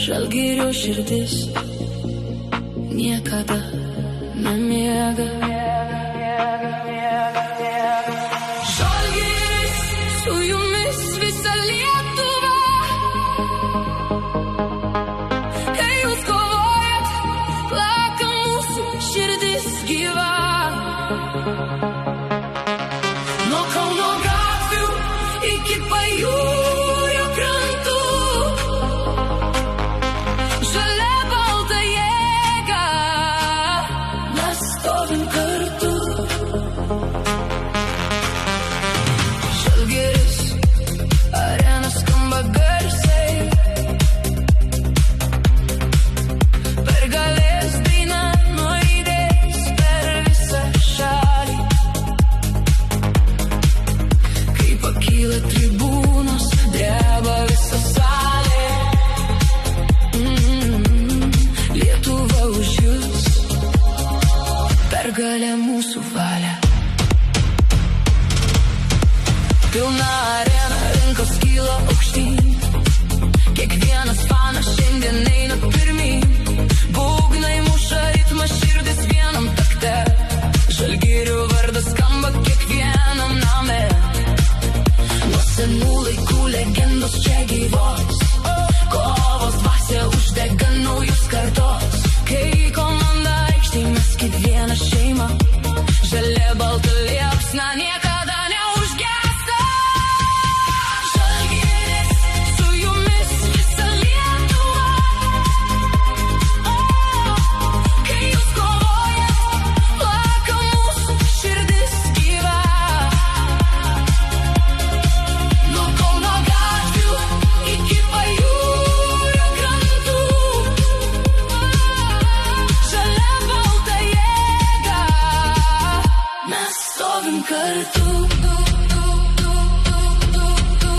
Žalgirio širdis niekada nemiega. Žalgiris, su jumis visa Lietuva. Kai jūs kovojat, plaka mūsų širdis gyva. Nuo Kauno gatvių iki Pajūrio krantų, žalia balta jėga, mes stovim kartu. Žalgiris, arena skamba garsiai, pergalės daina nuaidės per visą šalį. Kai pakyla tribūnos, dreba visa salė. Lietuva už jus, pergalė mūsų valia. Pilna arena, rankos kyla aukštyn, kiekvienas fanas šiandien eina pirmyn. Būgnai muša ritmą, širdis vienam takte, Žalgirio vardas skamba kiekvienam name. Nuo senų laikų legendos čia gyvos, kovos dvasia uždega naujus kartos. Kai komanda aikštėj, mes kaip viena šeima, žalia balta liepsna niekada neužgęsta. Žalgiris, su jumis visa Lietuva. Kai jūs kovojat, plaka mūsų širdis gyva. Nuo Kauno gatvių iki Pajūrio krantų, žalia balta jėga, mes stovim kartu.